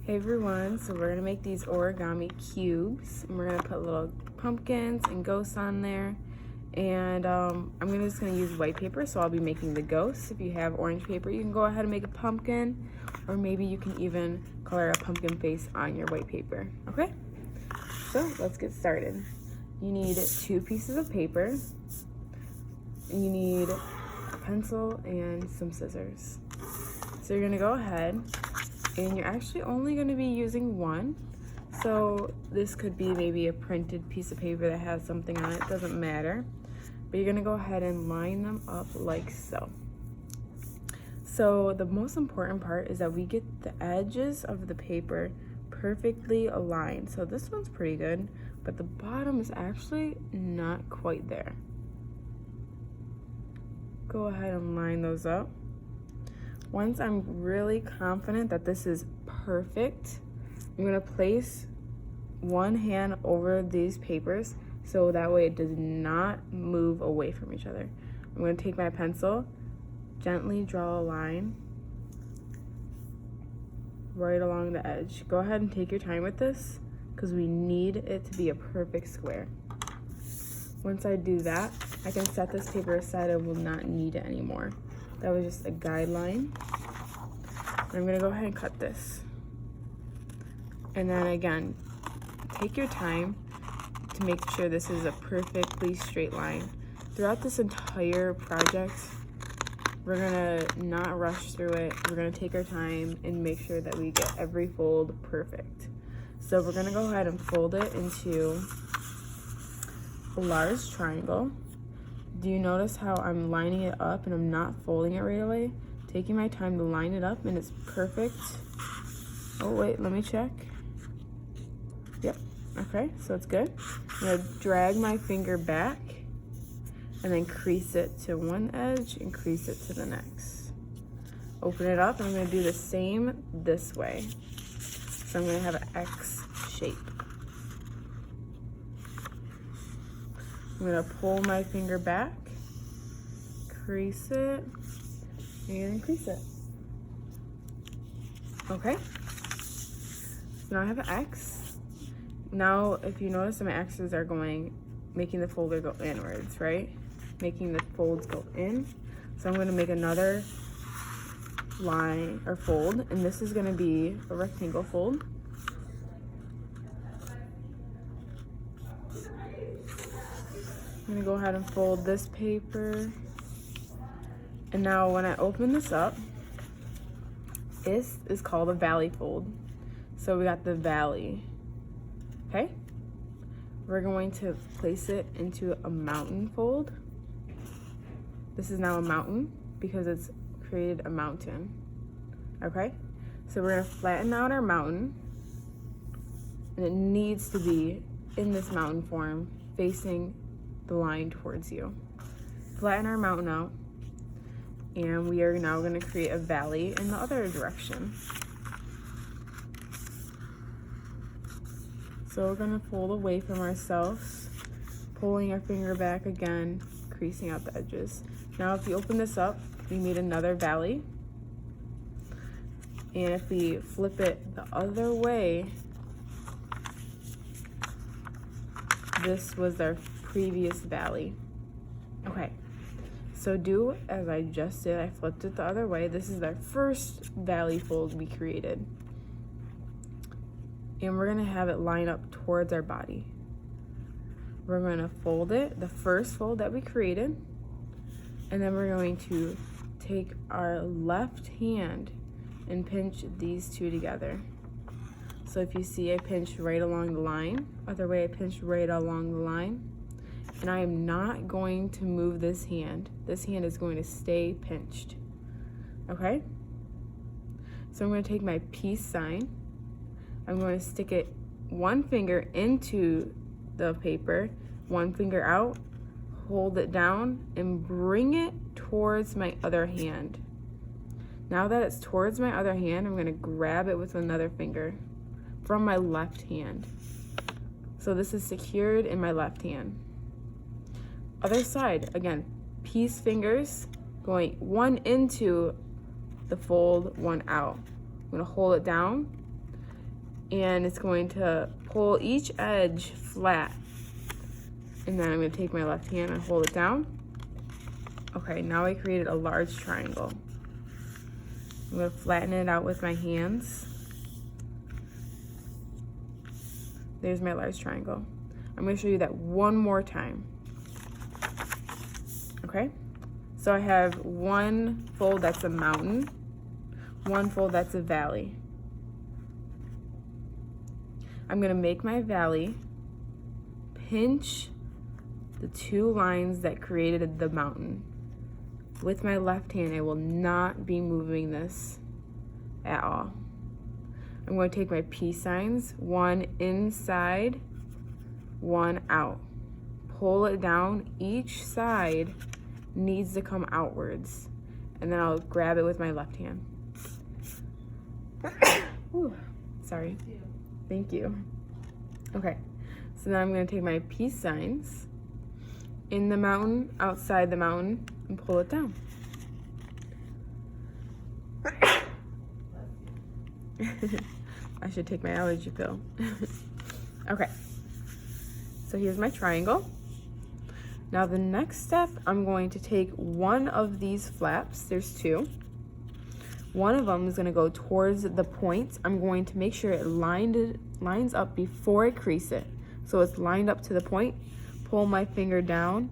Hey everyone, so we're gonna make these origami cubes and we're gonna put little pumpkins and ghosts on there. And I'm just gonna use white paper, so I'll be making the ghosts. If you have orange paper, you can go ahead and make a pumpkin, or maybe you can even color a pumpkin face on your white paper, okay? So let's get started. You need 2 pieces of paper, and you need a pencil and some scissors. So you're gonna go ahead and you're actually only going to be using one. So this could be maybe a printed piece of paper that has something on it, doesn't matter. But you're going to go ahead and line them up like so. So the most important part is that we get the edges of the paper perfectly aligned. So this one's pretty good, but the bottom is actually not quite there. Go ahead and line those up. Once I'm really confident that this is perfect, I'm gonna place one hand over these papers so that way it does not move away from each other. I'm gonna take my pencil, gently draw a line right along the edge. Go ahead and take your time with this because we need it to be a perfect square. Once I do that, I can set this paper aside. I will not need it anymore. That was just a guideline. I'm gonna go ahead and cut this. And then again, take your time to make sure this is a perfectly straight line. Throughout this entire project, we're gonna not rush through it. We're gonna take our time and make sure that we get every fold perfect. So we're gonna go ahead and fold it into a large triangle. Do you notice how I'm lining it up and I'm not folding it right away? Taking my time to line it up and it's perfect. Oh wait, let me check. Yep, okay, so it's good. I'm gonna drag my finger back and then crease it to one edge and crease it to the next. Open it up and I'm gonna do the same this way. So I'm gonna have an X shape. I'm gonna pull my finger back, crease it, and crease it. Okay, so now I have an X. Now, if you notice, my X's are making the folder go inwards, right? Making the folds go in. So I'm gonna make another line or fold, and this is gonna be a rectangle fold. I'm gonna go ahead and fold this paper. And now when I open this up, this is called a valley fold. So we got the valley, okay? We're going to place it into a mountain fold. This is now a mountain because it's created a mountain, okay? So we're gonna flatten out our mountain, and it needs to be in this mountain form, facing the line towards you. Flatten our mountain out, and we are now going to create a valley in the other direction. So we're going to fold away from ourselves, pulling our finger back again, creasing out the edges. Now if you open this up, we made another valley, and if we flip it the other way, this was our previous valley. Okay, so do as I just did. I flipped it the other way. This is our first valley fold we created, and we're gonna have it line up towards our body. We're gonna fold it, the first fold that we created, and then we're going to take our left hand and pinch these two together. So if you see, I pinched right along the line. Other way, I pinched right along the line. And I am not going to move this hand. This hand is going to stay pinched, okay? So I'm going to take my peace sign. I'm going to stick it one finger into the paper, one finger out, hold it down, and bring it towards my other hand. Now that it's towards my other hand, I'm going to grab it with another finger from my left hand. So this is secured in my left hand. Other side, again, peace fingers going one into the fold, one out. I'm gonna hold it down and it's going to pull each edge flat. And then I'm going to take my left hand and hold it down. Okay, now I created a large triangle. I'm going to flatten it out with my hands. There's my large triangle. I'm going to show you that one more time. Okay, so I have one fold that's a mountain, one fold that's a valley. I'm going to make my valley, pinch the two lines that created the mountain. With my left hand, I will not be moving this at all. I'm going to take my peace signs, one inside, one out. Pull it down. Each side needs to come outwards. And then I'll grab it with my left hand. Ooh, sorry. Thank you. Okay, so now I'm going to take my peace signs in the mountain, outside the mountain, and pull it down. I should take my allergy pill. Okay, so here's my triangle. Now the next step, I'm going to take one of these flaps, there's two. One of them is going to go towards the point. I'm going to make sure it lines up before I crease it. So it's lined up to the point. Pull my finger down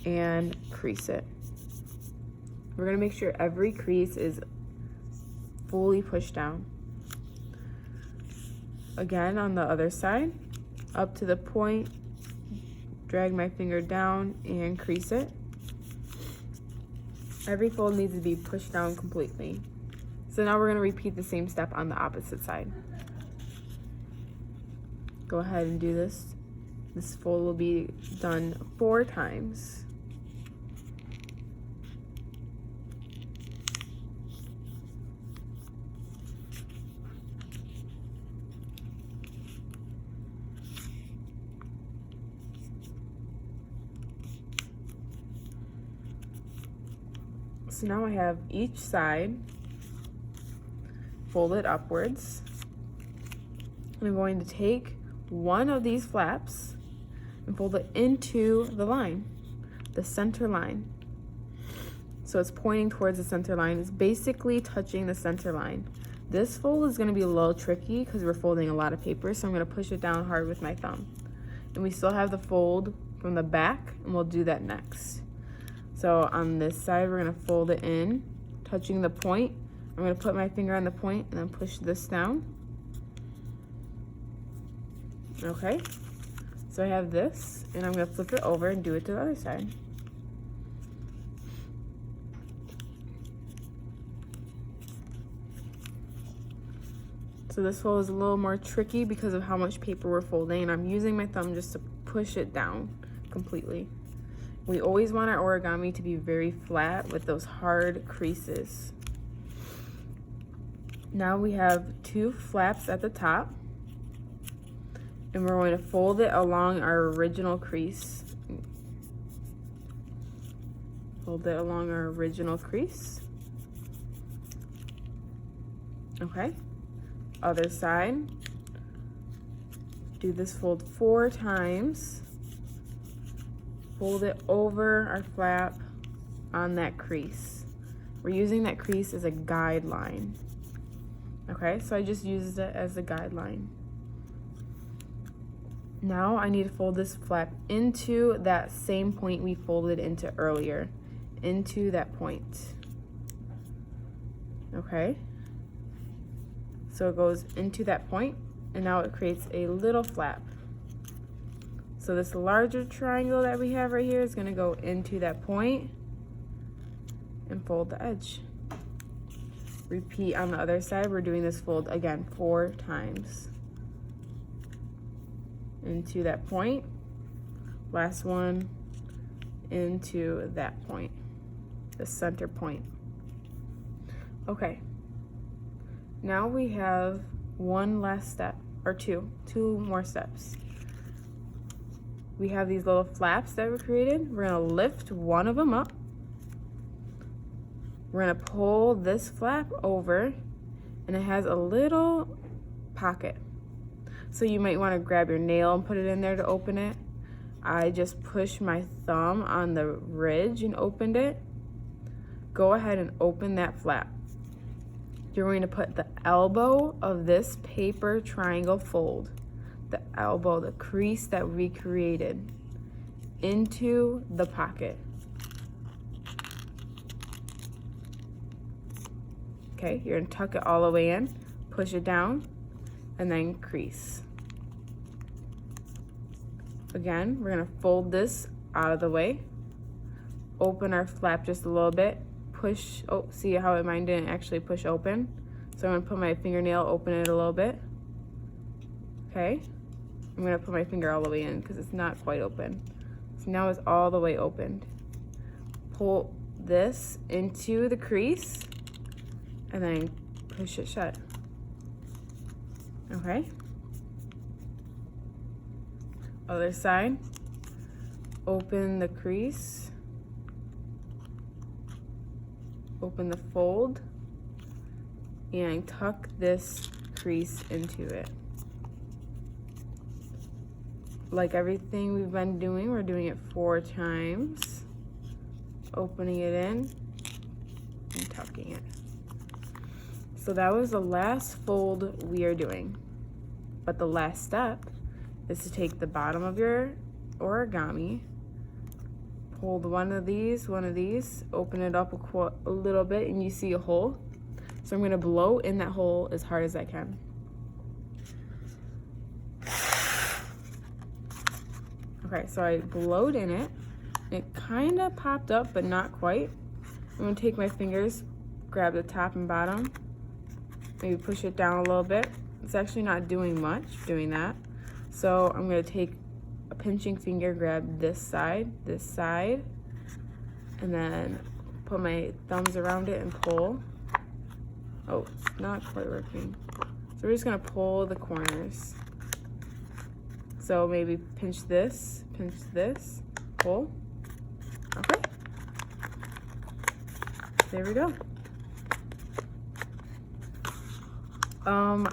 and crease it. We're going to make sure every crease is fully pushed down. Again, on the other side, up to the point, drag my finger down and crease it. Every fold needs to be pushed down completely. So now we're going to repeat the same step on the opposite side. Go ahead and do this. This fold will be done 4 times. So now I have each side folded upwards. I'm going to take one of these flaps and fold it into the line, the center line. So it's pointing towards the center line. It's basically touching the center line. This fold is going to be a little tricky because we're folding a lot of paper, so I'm going to push it down hard with my thumb. And we still have the fold from the back, and we'll do that next. So on this side, we're going to fold it in, touching the point. I'm going to put my finger on the point and then push this down. Okay, so I have this, and I'm going to flip it over and do it to the other side. So this fold is a little more tricky because of how much paper we're folding, and I'm using my thumb just to push it down completely. We always want our origami to be very flat with those hard creases. Now we have 2 flaps at the top, and we're going to fold it along our original crease. Fold it along our original crease. Okay, other side. Do this fold 4 times. Fold it over our flap on that crease. We're using that crease as a guideline. Okay, so I just used it as a guideline. Now I need to fold this flap into that same point we folded into earlier, into that point. Okay, so it goes into that point, and now it creates a little flap. So this larger triangle that we have right here is going to go into that point and fold the edge. Repeat on the other side. We're doing this fold again 4 times. Into that point. Last one into that point, the center point. Okay. Now we have one last step, or two more steps. We have these little flaps that were created. We're gonna lift one of them up. We're gonna pull this flap over, and it has a little pocket. So you might want to grab your nail and put it in there to open it. I just pushed my thumb on the ridge and opened it. Go ahead and open that flap. You're going to put the elbow of this paper triangle fold, the elbow, the crease that we created, into the pocket. Okay, you're gonna tuck it all the way in, push it down, and then crease. Again, we're gonna fold this out of the way, open our flap just a little bit, push, oh, see how mine didn't actually push open? So I'm gonna put my fingernail, open it a little bit. Okay, I'm gonna put my finger all the way in because it's not quite open. So now it's all the way opened. Pull this into the crease and then push it shut. Okay. Other side. Open the crease. Open the fold. And tuck this crease into it. Like everything we've been doing, we're doing it 4 times. Opening it in and tucking it. So that was the last fold we are doing. But the last step is to take the bottom of your origami, hold one of these, open it up a little bit, and you see a hole. So I'm gonna blow in that hole as hard as I can. Okay, so I blowed in it. It kind of popped up, but not quite. I'm gonna take my fingers, grab the top and bottom, maybe push it down a little bit. It's actually not doing much, doing that. So I'm gonna take a pinching finger, grab this side, and then put my thumbs around it and pull. Oh, it's not quite working. So we're just gonna pull the corners. So maybe pinch this, pull. Okay. There we go.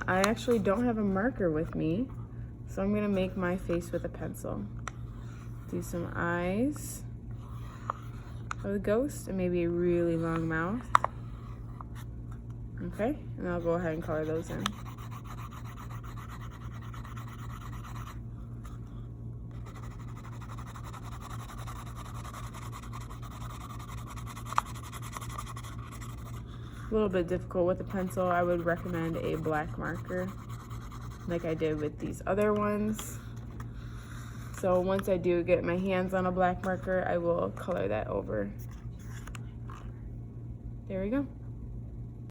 I actually don't have a marker with me, so I'm gonna make my face with a pencil. Do some eyes of the ghost and maybe a really long mouth. Okay, and I'll go ahead and color those in. A little bit difficult with a pencil. I would recommend a black marker like I did with these other ones. So once I do get my hands on a black marker, I will color that over. There we go.